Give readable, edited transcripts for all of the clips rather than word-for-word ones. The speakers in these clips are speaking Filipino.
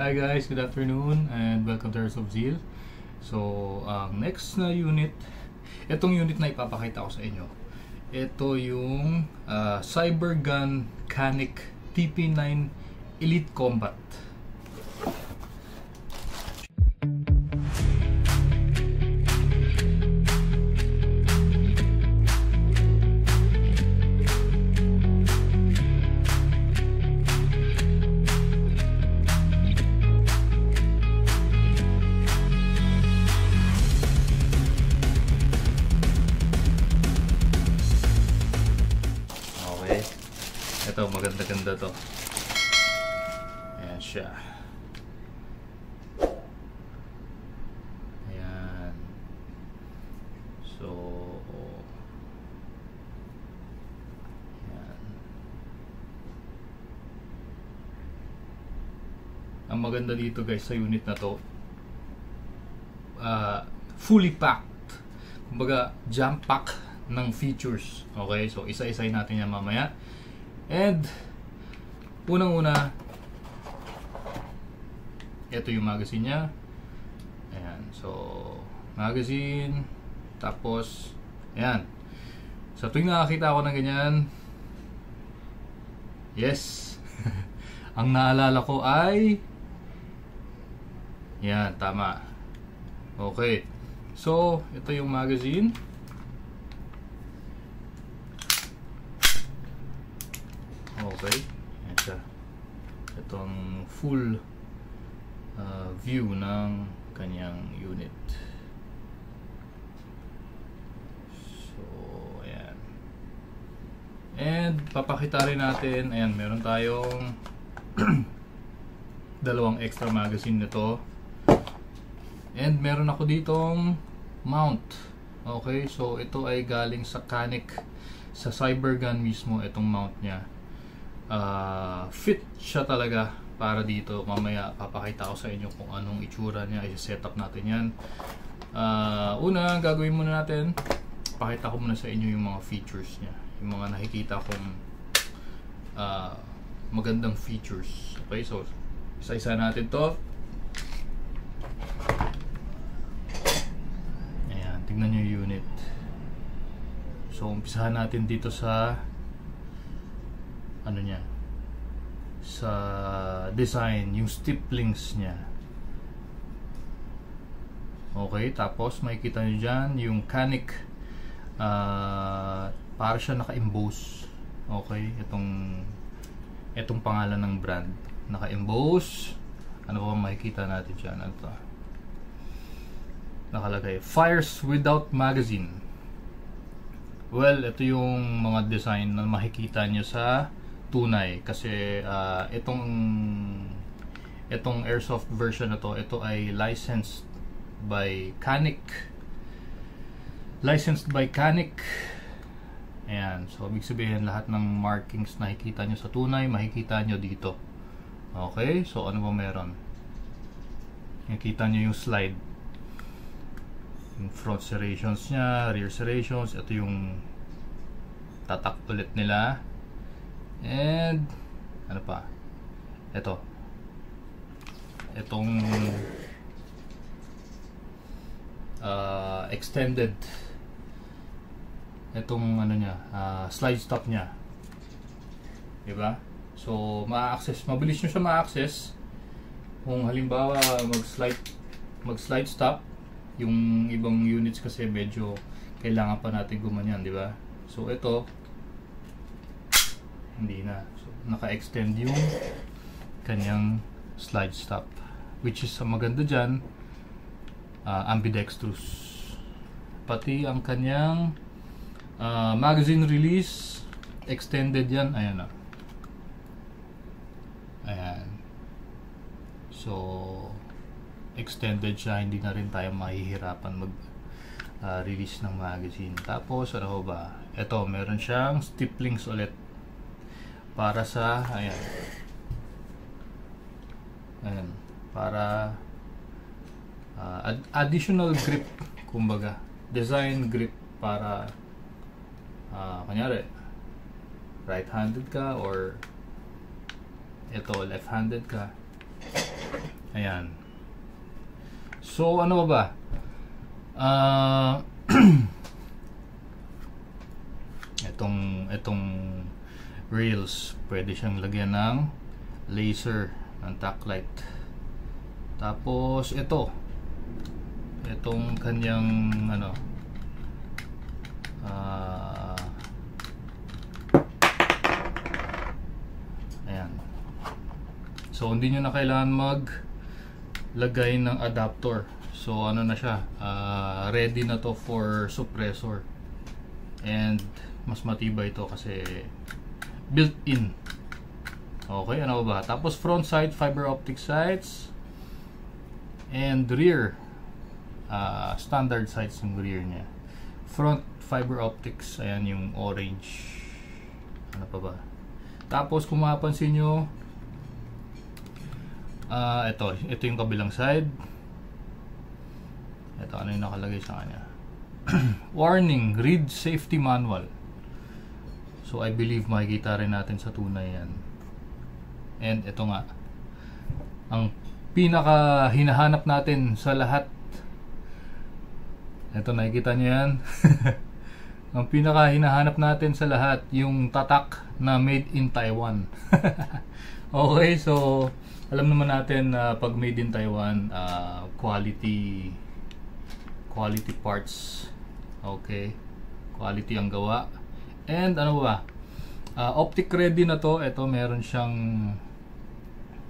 Hi guys, good afternoon and welcome to Earth of Zeal. So, ang next na unit, itong unit na ipapakita ko sa inyo. Ito yung Cybergun Canik TP9 Elite Combat. Ito, maganda-ganda to. Ayan siya. Ayan. So, ayan. Ang maganda dito guys sa unit na to, fully packed. Kumbaga, jam pack ng features. Okay, so isa-isahin natin yan mamaya. And unang-una, ito yung magazine niya. Ayan, so magazine, tapos ayan. So tuwing nakakita ako ng ganyan, yes, ang naalala ko ay yan, tama. Okay, so ito yung magazine. Okay, ayan siya. Itong full view ng kanyang unit. So, ayan. And papakita rin natin, ayan, meron tayong dalawang extra magazine nito. And meron ako ditong mount. Okay, so ito ay galing sa Canik, sa Cybergun mismo, itong mount niya. Fit siya talaga para dito. Mamaya papakita ko sa inyo kung anong itsura niya. I-set up natin yan. Una, gagawin muna natin, pakita ko muna sa inyo yung mga features niya, yung mga nakikita kong magandang features. Okay, so isa-isa natin to. Ayan, tignan nyo yung unit. So umpisahan natin dito sa ano niya, sa design, yung stiplings niya. Okay, tapos makikita nyo dyan yung Canik, para siya naka-emboss. Okay, itong pangalan ng brand, naka-emboss. Ano ba makikita natin dyan? Ano to? Nakalagay, Fires Without Magazine. Well, ito yung mga design na makikita nyo sa tunay, kasi itong airsoft version na to, ito ay licensed by Canik. Ayan, so ibig sabihin lahat ng markings na nakikita nyo sa tunay, makikita nyo dito. Okay, so ano ba meron? Nakikita nyo yung slide, yung front serrations nya, rear serrations. Ito yung tatak ulit nila. And ano pa? Itong extended, itong ano niya, slide stop niya, diba? So ma-access, mabilis nyo siya ma-access kung halimbawa mag-slide stop. Yung ibang units kasi medyo kailangan pa natin gumanyan, diba? So ito hindi na. So, naka-extend yung kanyang slide stop, which is maganda dyan, ambidextrous. Pati ang kanyang magazine release, extended yan. Ayan na. Ayan. So, extended siya. Hindi na rin tayo mahihirapan mag-release ng magazine. Tapos, ano ba? Ito, meron siyang stiplings ulit. Para sa, ayan, para additional grip, kumbaga design grip, para kunyari right-handed ka or ito left-handed ka, Ayan. So, ano ba? Itong rails, pwede siyang lagyan ng laser, ng tack light. Tapos, itong kanyang, ano, ayan. So, hindi nyo na kailangan maglagay ng adapter. So, ano na siya, ready na to for suppressor. And, mas matibay ito kasi built-in. Okay, ano ba? Tapos, front side, fiber optic sights. And rear, standard sights yung rear niya. Front fiber optics, ayan yung orange. Ano pa ba? Tapos, kung mapapansin nyo, ito yung kabilang side. Ito, ano yung nakalagay sa kanya? Warning, read safety manual. So, I believe makikita rin natin sa tunay yan. And ito nga, ang pinaka hinahanap natin sa lahat. Ito, nakikita nyo yan. Ang pinaka hinahanap natin sa lahat, yung tatak na made in Taiwan. Okay, so alam naman natin na pag made in Taiwan, quality parts. Okay, quality ang gawa. And ano ba, optic ready na to. Ito, meron siyang,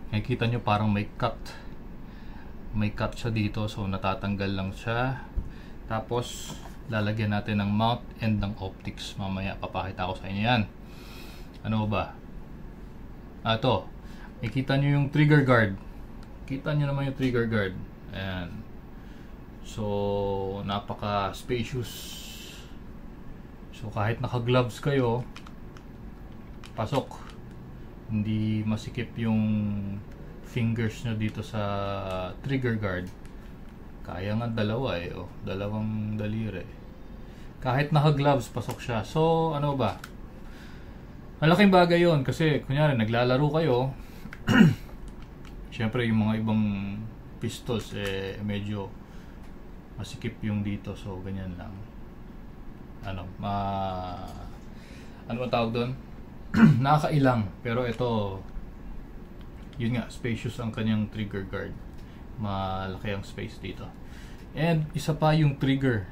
nakikita nyo parang may cut siya dito, so natatanggal lang siya. Tapos lalagyan natin ng mount and ng optics. Mamaya papakita ko sa inyo yan. Ano ba, ito, makikita nyo yung trigger guard. Kita nyo naman yung trigger guard. Ayan. So, napaka spacious. So, kahit naka gloves kayo, pasok. Hindi masikip yung fingers nyo dito sa trigger guard. Kaya nga dalawa dalawang daliri. Kahit naka gloves, pasok siya. So, ano ba, malaking bagay yon kasi kunyari naglalaro kayo. Syempre yung mga ibang pistols medyo masikip yung dito, so ganyan lang. Ano ba tawag doon? Nakakailang, pero ito, yun nga, spacious ang kanyang trigger guard. Malaki ang space dito. And isa pa yung trigger.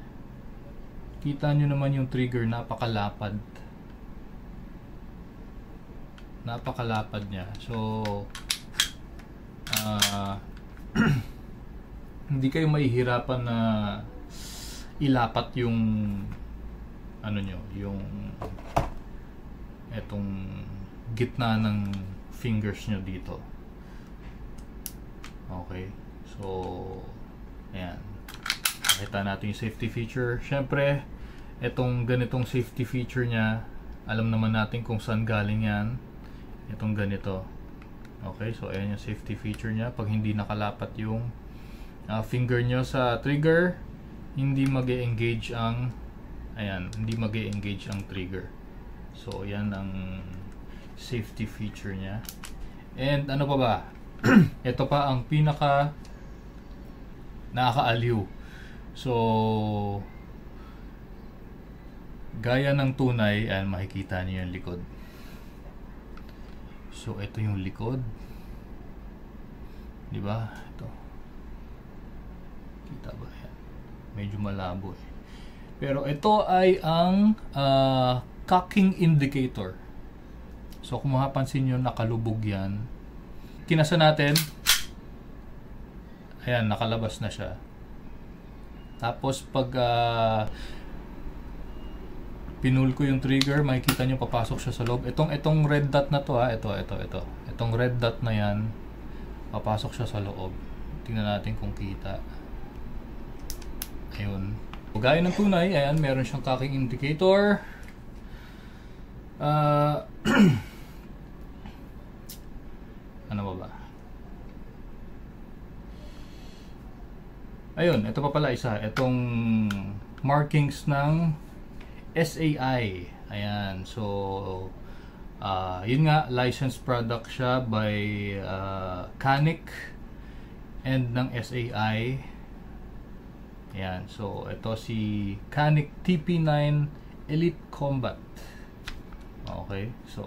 Kita nyo naman yung trigger, napakalapad niya. So hindi kayo mahihirapan na ilapat yung ano nyo, yung etong gitna ng fingers nyo dito. Okay, so ayan, nakita natin yung safety feature. Syempre, etong ganitong safety feature nya, alam naman natin kung saan galing yan. Itong ganito. Okay, so ayan yung safety feature nya. Pag hindi nakalapat yung finger nyo sa trigger, hindi mag-e-engage ang trigger. So yan ang safety feature nya. And ano pa ba? Ito pa ang pinaka nakakaaliw. So gaya ng tunay, ayan, makikita niyo yung likod. So ito yung likod, di ba? Ito, kita ba yan? Medyo malabo pero ito ay ang cocking indicator. So kung mapapansin nyo, nakalubog yan. Kinasa natin, ayan, nakalabas na siya. Tapos pag pinul ko yung trigger, makikita nyo papasok siya sa loob. Itong red dot na to, ito. Itong red dot na yan, papasok siya sa loob. Tingnan natin kung kita. Ayun. Gaya ng tunay, ayan, meron siyang cocking indicator. Ano ba? Ayun, ito pa pala isa. Itong markings ng SAI. Ayan, so yun nga, licensed product siya by Canik end ng SAI. Ayan, so ito si Canik TP9 Elite Combat. Okay, so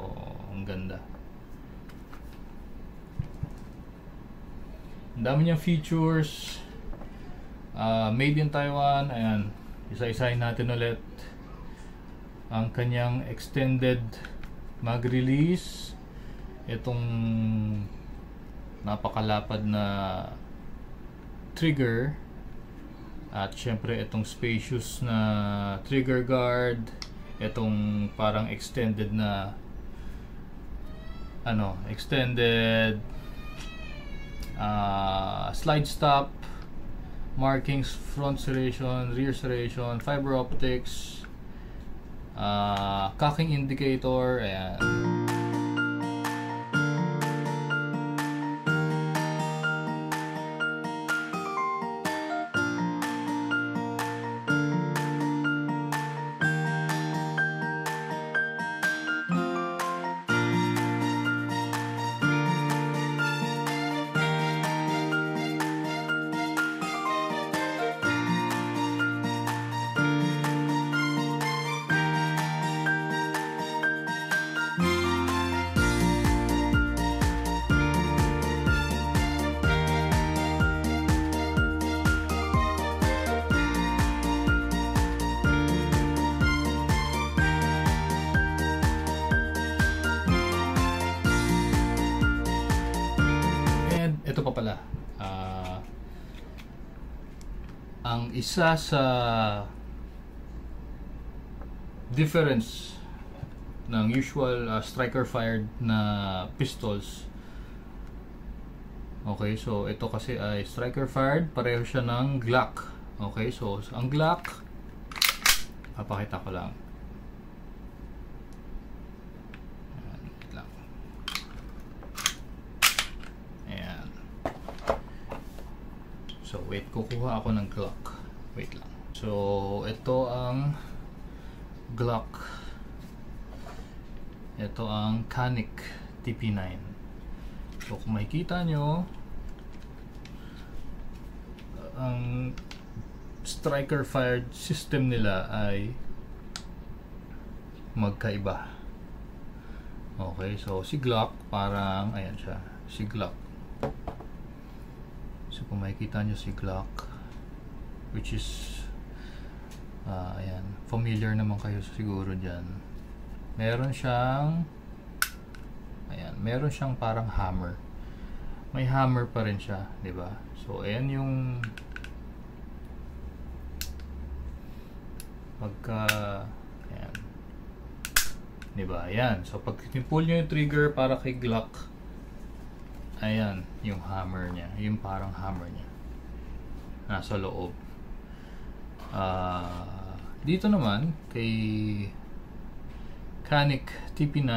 ang ganda. Ang dami niyang features. Made in Taiwan. Ayan, isa-isahin natin ulit ang kanyang extended mag-release. Itong napakalapad na trigger, at syempre itong spacious na trigger guard, itong parang extended na extended slide stop, markings, front serration, rear serration, fiber optics, cocking indicator. Ayan. Ito pa pala, ang isa sa difference ng usual striker fired na pistols. Okay, so ito kasi ay striker fired, pareho siya ng Glock. Okay, so ang Glock, papakita ko lang. So wait, kukuha ako ng Glock. Wait lang. So ito ang Glock. Ito ang Canik TP9. So kung makikita nyo, ang striker fired system nila ay magkaiba. Okay, so si Glock parang ayan siya, si Glock. So kung makikita nyo si Glock, which is ayan, familiar naman kayo siguro dyan. Meron siyang meron siyang parang hammer. May hammer pa rin siya, di ba? So ayan yung ayan, di ba? Ayan. So pag pull nyo yung trigger para kay Glock, ayan yung hammer niya, yung parang hammer niya nasa loob. Dito naman kay Canik TP9,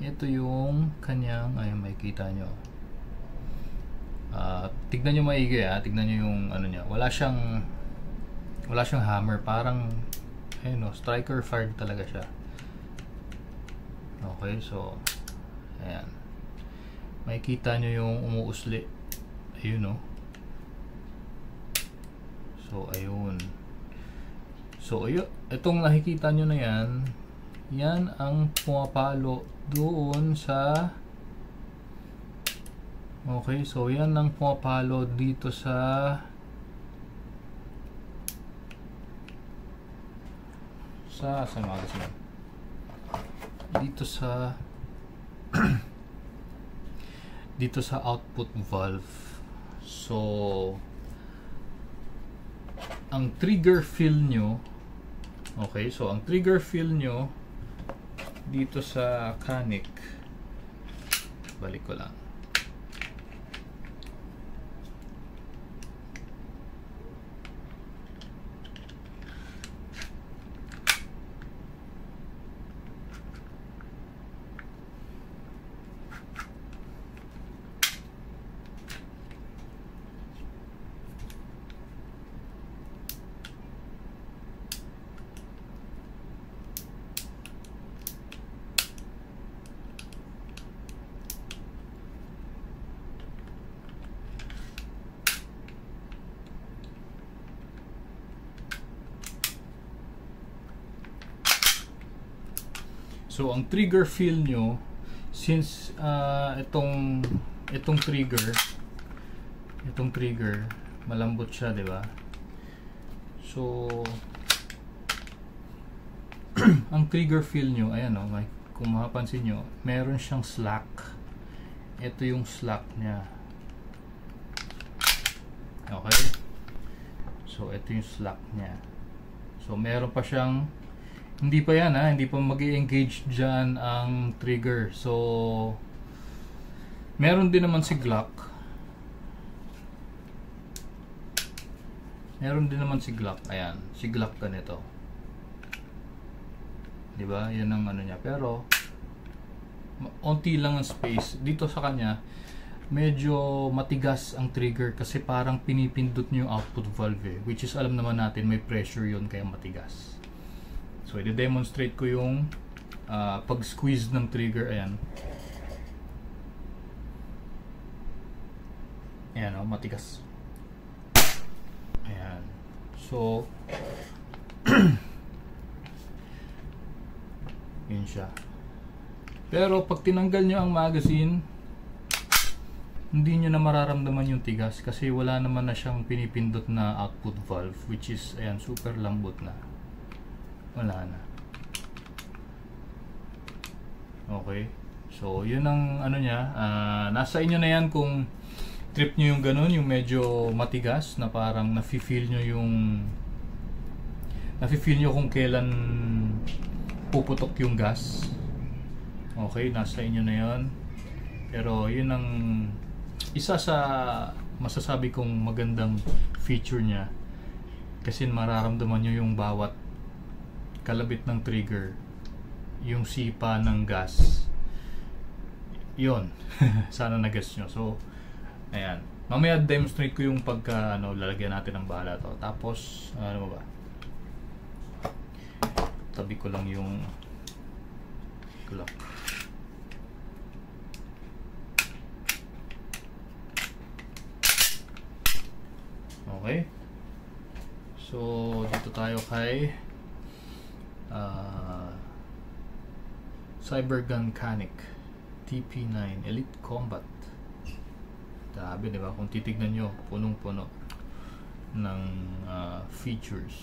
ito yung kanyang, ayun, makikita nyo. Tignan nyo maigi, tignan nyo yung ano niya. Wala siyang hammer, parang ayun, striker fired talaga siya. Okay, so ayan, makikita nyo yung umuusli. Ayun, so ayun. So ayun, itong nakikita nyo na yan ang pumapalo doon sa, okay, so yan ang pumapalo dito sa dito sa dito sa output valve. So ang trigger feel nyo, okay, so ang trigger feel nyo dito sa Canik, balik ko lang. So ang trigger feel nyo, since itong trigger malambot siya, di ba? So ang trigger feel nyo, ayan o, kung mapapansin nyo, meron siyang slack. Ito yung slack nya. Okay, so ito yung slack nya. So meron pa siyang, hindi pa yan hindi pa mag-i-engage dyan ang trigger. So meron din naman si Glock. Ayan, si Glock ganito. Diba? Yan ang ano niya. Pero onti lang ang space. Dito sa kanya, medyo matigas ang trigger kasi parang pinipindot niyo yung output valve which is alam naman natin may pressure yun kaya matigas. So i-demonstrate ko yung pag-squeeze ng trigger. Ayan. Ayan matigas. Ayan. So yun siya. Pero pag tinanggal nyo ang magazine, hindi nyo na mararamdaman yung tigas kasi wala naman na siyang pinipindot na output valve which is, ayan, super lambot na. Wala na. Okay. So yun ang ano niya. Nasa inyo na yan kung trip nyo yung ganun, yung medyo matigas na parang nafe-feel nyo kung kailan puputok yung gas. Okay, nasa inyo na yun. Pero yun ang isa sa masasabi kong magandang feature niya kasi mararamdaman nyo yung bawat kalabit ng trigger, yung sipa ng gas. Yun. Sana na-guess nyo. So ayan, mamaya demonstrate ko yung pagka lalagyan natin ng bala to. Tapos ano ba, tabi ko lang yung Glock. Okay, so dito tayo kay Cybergun Canik TP9 Elite Combat. Grabe, diba? Kung titignan nyo, punong-puno ng features.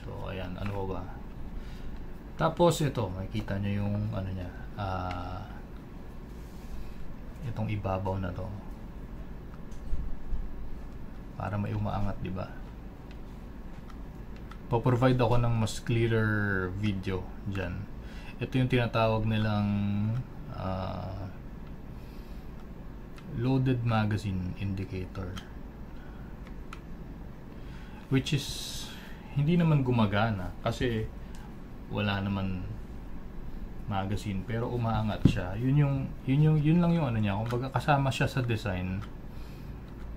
So ayan, ano ba? Tapos ito, makikita nyo yung ano niya, itong ibabaw na to para may umaangat, diba? Pa-provide ako ng mas clearer video dyan. Ito yung tinatawag nilang loaded magazine indicator, which is hindi naman gumagana kasi wala naman magazine pero umaangat siya. Yun lang yung ano niya. Kumbaga kasama siya sa design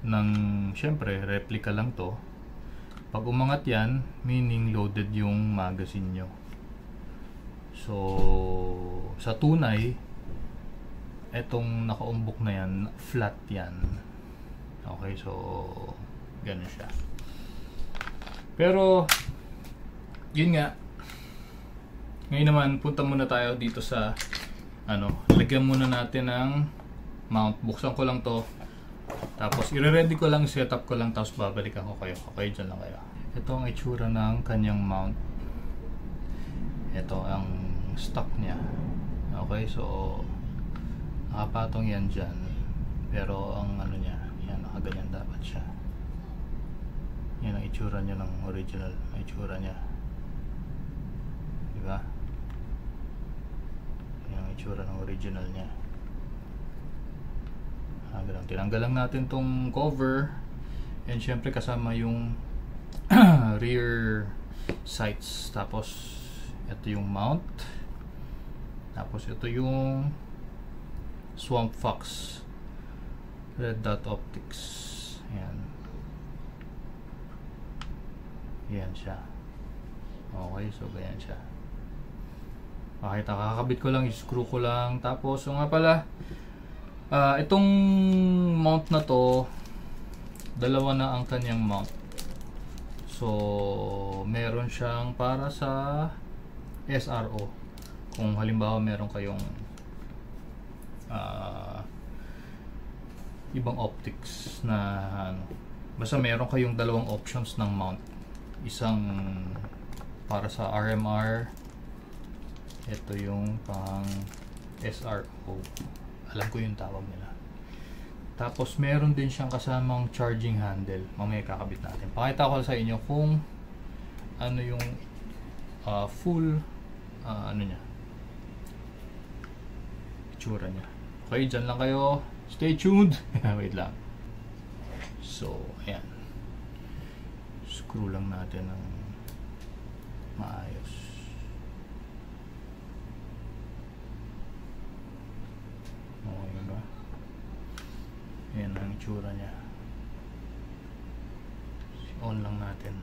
ng, syempre replica lang to. Pag umangat yan, meaning loaded yung magazine nyo. So sa tunay, etong nakaumbok na yan, flat yan. Okay, so ganun siya. Pero yun nga, ngayon naman punta muna tayo dito sa lagyan muna natin ng mount. Buksan ko lang to, tapos i-ready ko lang, setup ko lang, tapos babalik ako kayo. Okay, dyan lang kayo. Ito ang itsura ng kanyang mount. Ito ang stock niya. Okay, so nakapatong yan dyan, pero ang ano niya, yan, nakaganyan dapat siya. Yan ang itsura niya ng original, ang itsura niya, diba? Yan ang itsura ng original niya. Tinanggal lang natin tong cover, and syempre kasama yung rear sights. Tapos ito yung mount, tapos ito yung Swamp Fox Red Dot Optics. Ayan. Yan siya. Okay, so ganyan siya. Okay, kakabit ko lang, i-screw ko lang. Tapos, so nga pala, itong mount na to, dalawa na ang kanyang mount. So meron siyang para sa SRO. Kung halimbawa meron kayong ibang optics na ano, basta meron kayong dalawang options ng mount. Isang para sa RMR, ito yung pang SRO. Alam ko yung tawag nila. Tapos meron din siyang kasamang charging handle. Mamaya kakabit natin. Pakita ko sa inyo kung ano yung full ano niya, itsura niya. Okay, dyan lang kayo. Stay tuned. Wait lang. So, ayan. Screw lang natin ng maayos. Okay ba? Ayan ang itsura niya. On lang natin.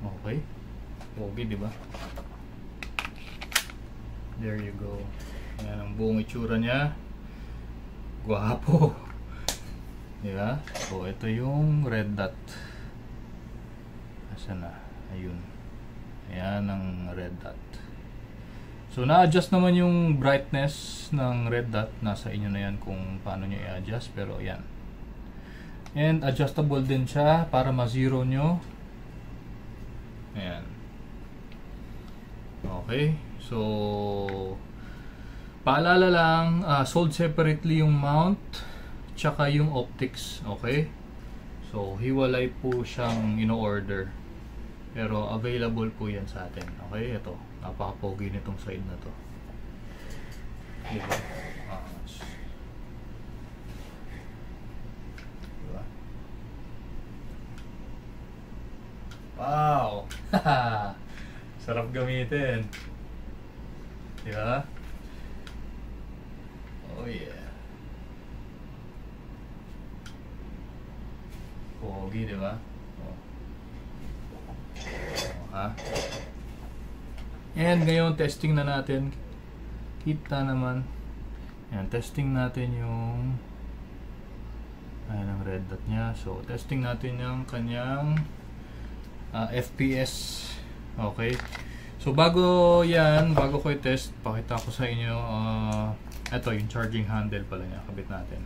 Okay. Okay, di ba? There you go. Ayan ang buong itsura niya. Gwapo. Di ba? So, ito yung red dot. Asan na? Ayun. Ayan ang red dot. So, na-adjust naman yung brightness ng red dot. Nasa inyo na yan kung paano nyo i-adjust. Pero, ayan. And, adjustable din siya para ma-zero nyo. Ayan. Okay. So, paalala lang, sold separately yung mount tsaka yung optics. Okay. So, hiwalay po siyang ino-order. Pero, available po yan sa atin. Okay. Ito. Napaka-pogi nitong side na to. Diba? Diba? Wow! Sarap gamitin. Diba? Oh yeah. Pogi, diba? Oh. Ha? And ngayon, testing na natin. Kita naman. Ayan, testing natin yung ayan ang red dot niya. So, testing natin yung kanyang FPS. Okay. So, bago yan, bago ko i-test, pakita ko sa inyo ito, yung charging handle pala niya. Kabit natin.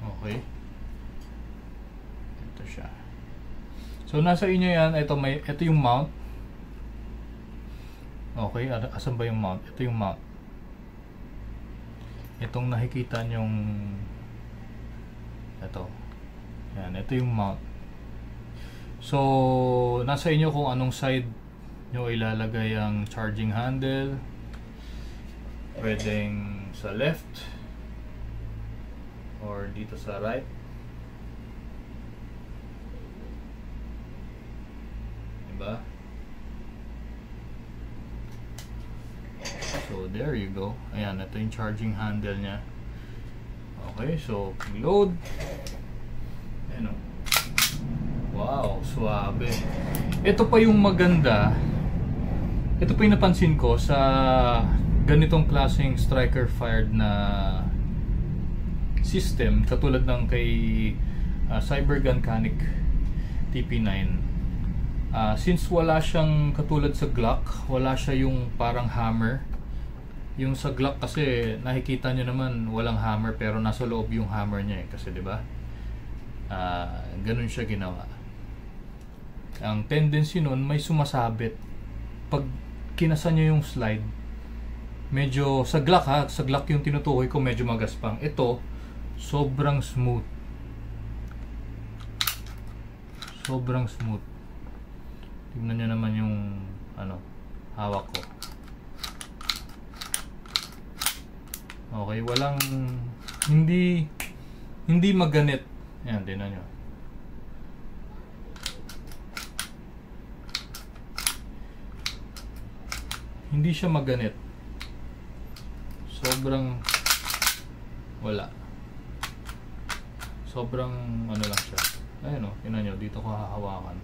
Okay. Ito siya. So, nasa inyo yan. Ito yung mount. Okay. Asan ba yung mount? Ito yung mount. Itong nakikita nyong ito. Yan. Ito yung mount. So, nasa inyo kung anong side nyo ilalagay ang charging handle. Pwedeng sa left or dito sa right. Diba? So, there you go. Ayan, ito yung charging handle nya. Okay, so, load. Ayan o. Wow, suabe. Ito pa yung maganda. Ito pa yung napansin ko sa ganitong klaseng striker fired na system, katulad ng kay Cybergun Canik TP9. Since wala siyang katulad sa Glock, wala siya yung parang hammer. Yung sa Glock kasi nakikita nyo naman walang hammer pero nasa loob yung hammer niya kasi 'di ba? Ganun siya ginawa. Ang tendency nun may sumasabit. Pag kinasa nyo yung slide, medyo sa Glock sa Glock yung tinutukoy ko medyo magaspang. Ito sobrang smooth. Sobrang smooth. Tingnan nyo naman yung hawak ko. Okay, walang hindi maganit. Ayan, tingnan nyo. Hindi siya maganit. Sobrang wala. Sobrang ano lang siya. Ayun o, tingnan nyo, dito ko hahawakan.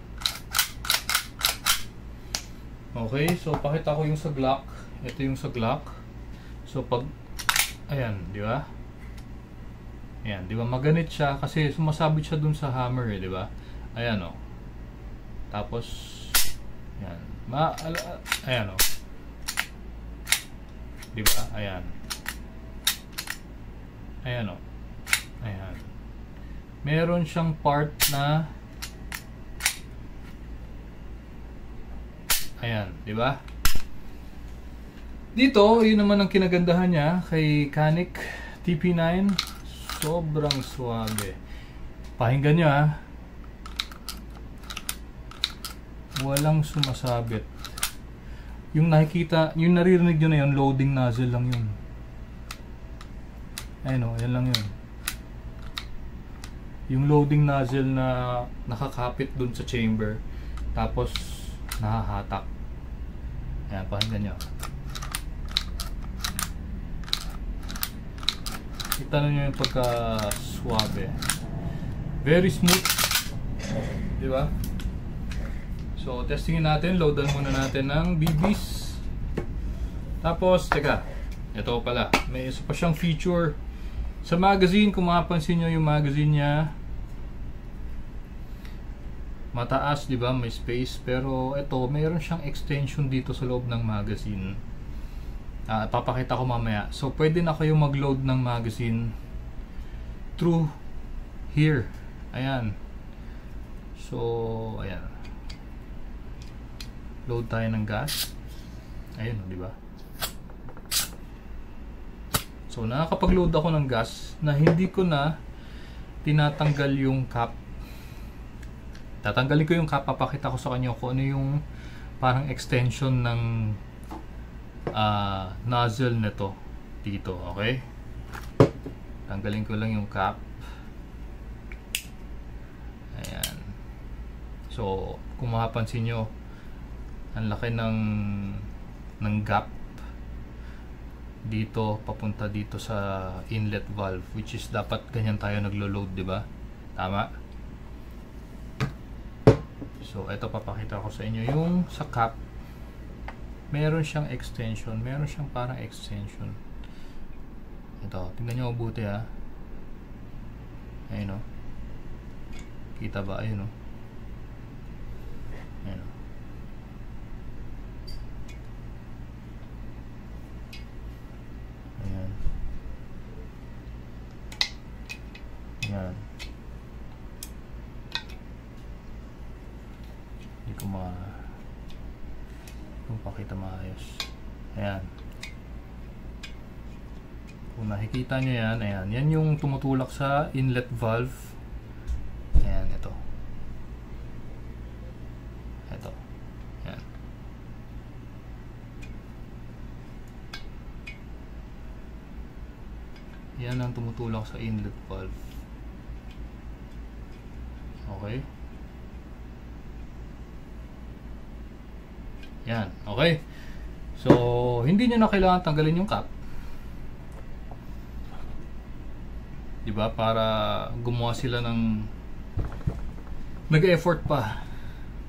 Okay, so pakita ko yung sa Glock. Ito yung sa Glock. So pag ayan, di ba? Ayan, di ba maganit siya kasi sumasabit siya dun sa hammer, di ba? Ayan o. Tapos, ayan. Ayan o. Diba? Ayan. Ayan o. Ayan. Meron siyang part na ayan, diba? Dito, yun naman ang kinagandahan niya kay Canik TP9. Sobrang suabe. Pakinggan nyo ha. Walang sumasabit. Yung nakikita, yung naririnig nyo na yun, loading nozzle lang yun. Ayun o, yan lang yun. Yung loading nozzle na nakakapit dun sa chamber. Tapos, nahahatak. Ayan, pakinggan nyo. Kita nyo yung pagka-suabe. Very smooth. Diba? So, testingin natin. Loadan muna natin ng BBs. Tapos, teka. Ito pala. May isa pa siyang feature. Sa magazine, kung mapapansin nyo yung magazine niya, mataas, diba? May space. Pero, ito, mayroon siyang extension dito sa loob ng magazine. Papakita ko mamaya. So, pwede na kayo mag-load ng magazine through here. Ayan. So, ayan. Load tayo ng gas. Ayun, di ba? So, nakakapag-load ako ng gas na hindi ko na tinatanggal yung cap. Tatanggalin ko yung cap, papakita ko sa kanyo kung ano yung parang extension ng nozzle nito dito, okay? Tanggalin ko lang yung cap. Ayan. So, kung mapapansin nyo, ang laki ng gap dito papunta dito sa inlet valve, which is dapat ganyan tayo naglo-load, di ba? Tama? So, ito papakita ko sa inyo yung sa cap. Meron siyang extension, meron siyang parang extension. Ito, tingnan nyo mabuti ha. Ayun o. Kita ba? Ayun o. Ayun o. Ayan. Ayan. Hindi ko kung pakita maayos. Ayan. Kung nakikita nyo yan, ayan. Yan yung tumutulak sa inlet valve. Ayan, ito. Ito. Ayan. Yan ang tumutulak sa inlet valve. Okay. Yan, okay. So, hindi nyo na kailangan tanggalin yung cap. Diba? Para gumawa sila ng nag-effort pa.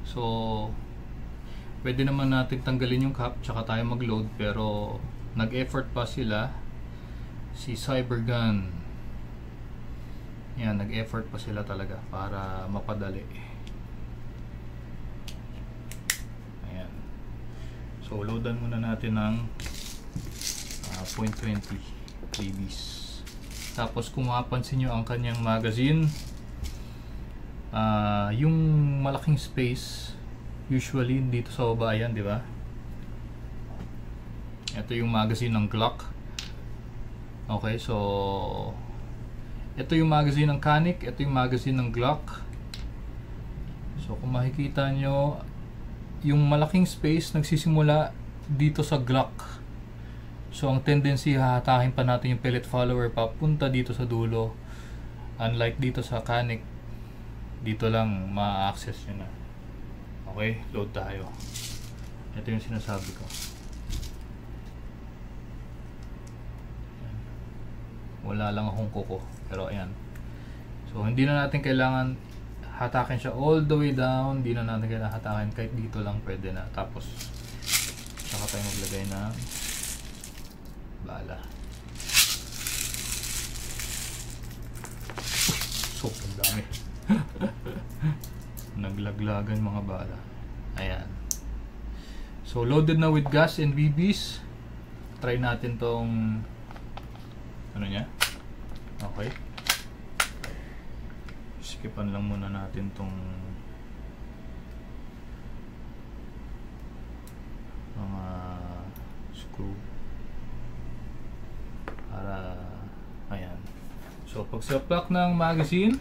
So, pwede naman natin tanggalin yung cap tsaka tayo mag-load, pero nag-effort pa sila. Si Cybergun. Yan, nag-effort pa sila talaga para mapadali. So, loadan muna natin ng 0.20 BBs. Tapos, kung mapapansin nyo ang kanyang magazine, yung malaking space, usually dito sa baba yan, di ba? Ito yung magazine ng Glock. Okay, so ito yung magazine ng Canik, ito yung magazine ng Glock. So, kung makikita nyo, yung malaking space nagsisimula dito sa Glock. So, ang tendency, hahatakin pa natin yung pellet follower papunta dito sa dulo. Unlike dito sa Canik, dito lang ma-access nyo na. Okay, load tayo. Ito yung sinasabi ko. Wala lang akong kuko, pero ayan. So, hindi na natin kailangan hatakin siya all the way down. Hindi na natin kailangan hatakin, kahit dito lang pwede na. Tapos, saka tayo maglagay ng bala. Sobrang dami. nalaglagan mga bala. Ayan. So loaded na with gas and BBs. Try natin tong ano niya. Okay. Skipan lang muna natin tong mga screw para ayan. So pag sa plug ng magazine,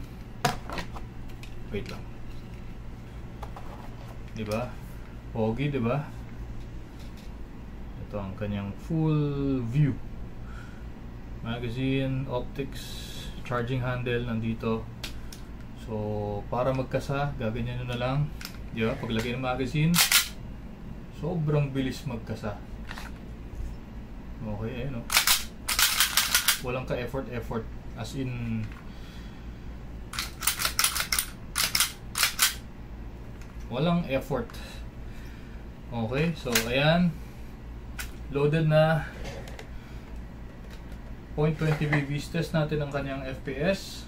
wait lang, diba? Pogi, diba? Ito ang kanyang full view. Magazine, optics, charging handle nandito. So para magkasa, gaganyan nyo na lang, diba? Paglagay ng magazine, sobrang bilis magkasa. Okay, ayun, no? Walang ka-effort. As in, walang effort. Okay, so ayan. Loaded na. 0.20 BBs. Test natin ang kanyang FPS.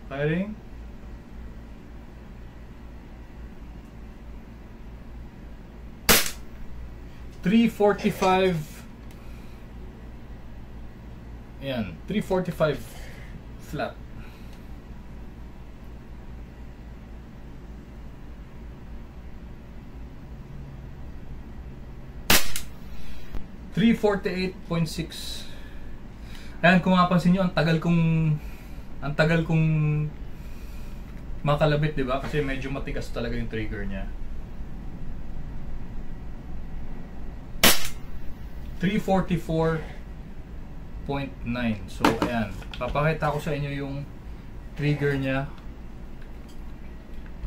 Firing. .345. Ayan, 345 flat. .348.6. Ayan, kung mapansin nyo, ang tagal kong makalabit, diba? Kasi medyo matigas talaga yung trigger niya. 344.9. So ayan, papakita ko sa inyo yung trigger niya.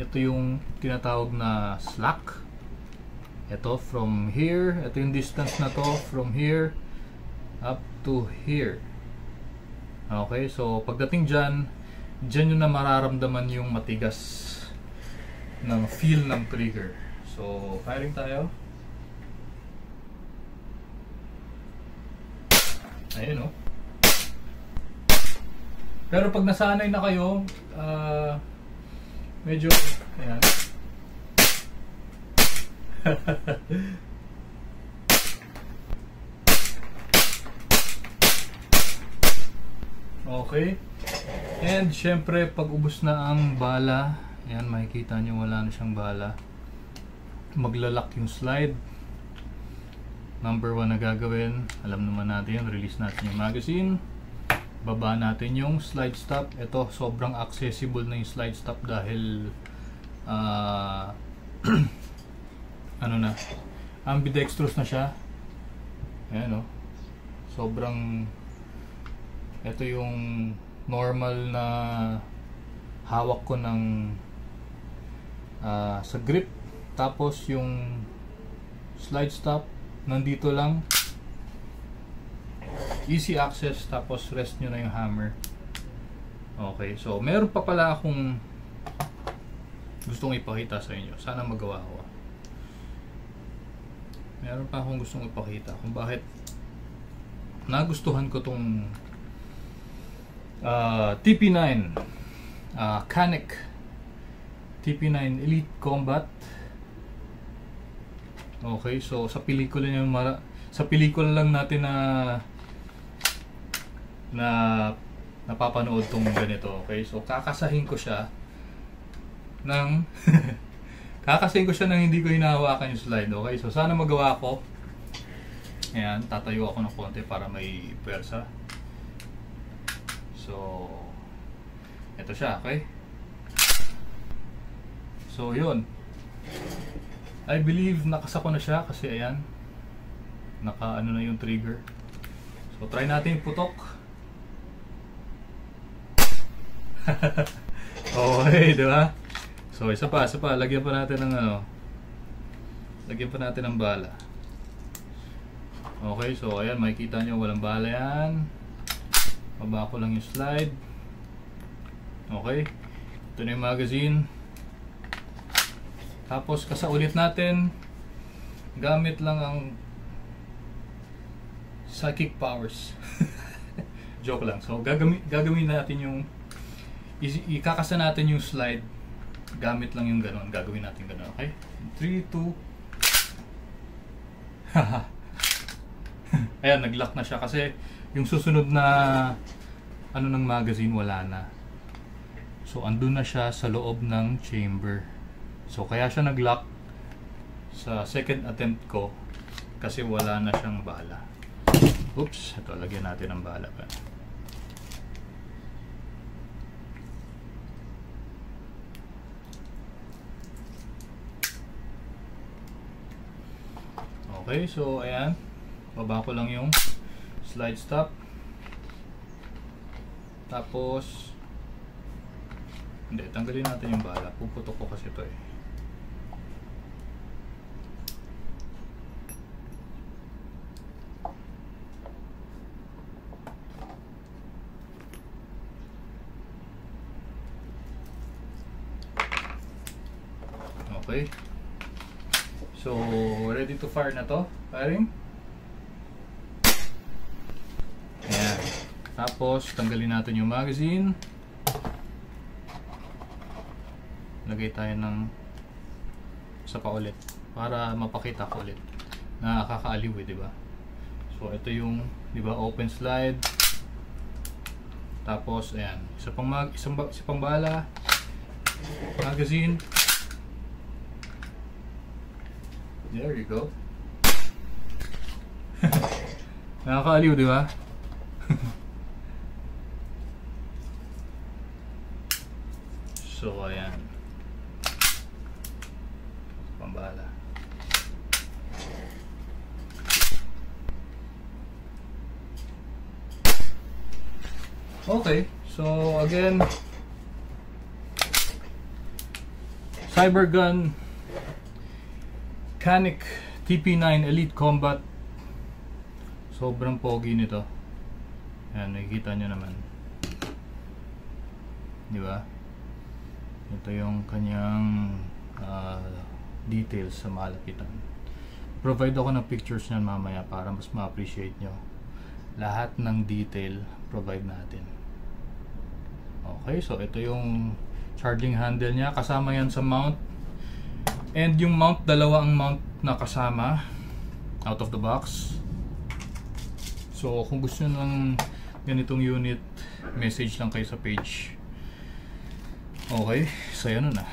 Ito yung tinatawag na slack. Ito from here, ito yung distance na to from here up to here. Okay, so pagdating dyan yun na mararamdaman yung matigas ng feel ng trigger. So firing tayo. Ayun, no? Pero pag nasanay na kayo, medyo, ayan. Okay. And syempre, pag ubos na ang bala, ayan, makikita nyo wala na siyang bala. Maglalak yung slide. Number 1 na gagawin, alam naman natin, release natin yung magazine, baba natin yung slide stop. Ito, sobrang accessible na yung slide stop dahil ano na, ambidextrous na siya. Ayan, no? Sobrang, ito yung normal na hawak ko ng sa grip, tapos yung slide stop nandito lang, easy access, tapos rest nyo na yung hammer. Okay, so meron pa pala akong gustong ipakita sa inyo. Sana magawa ko. Meron pa akong gustong ipakita kung bakit nagustuhan ko tong TP9 Canik TP9 Elite Combat. Okay, so sa pelikula niya, sa pelikula lang natin na napapanood tong ganito. Okay, so kakasahin ko siya ng kakasahin ko siya ng hindi ko hinahawakan yung slide. Okay, so sana magawa ko. Ayan, tatayo ako ng konti para may pwersa. So ito siya, okay? So yun, I believe nakasako na siya kasi ayan, naka-ano na yung trigger. So try natin putok. Okay, di ba? So isa pa, lagyan pa natin ng ano, lagyan pa natin ng bala. Okay, so ayan, makikita nyo walang bala yan. Baba ko lang yung slide. Okay, ito na yung magazine. Tapos kasaulit natin gamit lang ang psychic powers. Joke lang. So gagawin natin yung ikakasa natin yung slide gamit lang yung ganon. Gagawin natin ganon. Okay? 3, 2. Ayan, nag-lock na siya kasi yung susunod na ano ng magazine wala na. So andun na siya sa loob ng chamber. So kaya siya nag-lock sa second attempt ko kasi wala na siyang bala. Oops, ito lagyan natin ng bala pa. Okay, so ayan, baba ko lang yung slide stop. Tapos hindi, tanggalin natin yung bala. Puputok ko kasi ito eh. Okay. So, ready to fire na to. Firing. Ayan. Tapos, tanggalin natin yung magazine. Lagay tayo ng isa pa ulit para mapakita ko ulit na kakakaaliw eh, diba? So, ito yung, diba, open slide. Tapos, ayan. Isa pang bala. Magazine. There you go. Nakakaaliw, di ba? So, ayan. Pambala. Okay. So, again, Cybergun Canik TP9 Elite Combat. Sobrang pogi nito. Ayan, nakikita nyo naman. Di ba? Ito yung kanyang details sa malapitan. Provide ako ng pictures nyan mamaya para mas ma-appreciate nyo. Lahat ng detail provide natin. Okay, so ito yung charging handle nya. Kasama yan sa mount. And yung mount, dalawa ang mount na kasama out of the box. So kung gusto nyo ng ganitong unit, message lang kayo sa page. Okay, so yan na.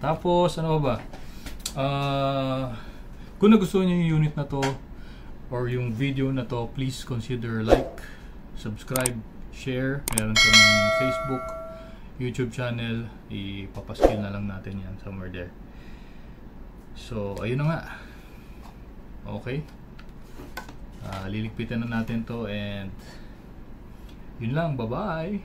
Tapos ano ba? Kung nagustuhan nyo yung unit na to or yung video na to, please consider like, subscribe, share. Meron kong Facebook, YouTube channel, ipapaskill na lang natin yan somewhere there. So ayun na nga. Okay, liligpitan na natin to and yun lang, bye bye.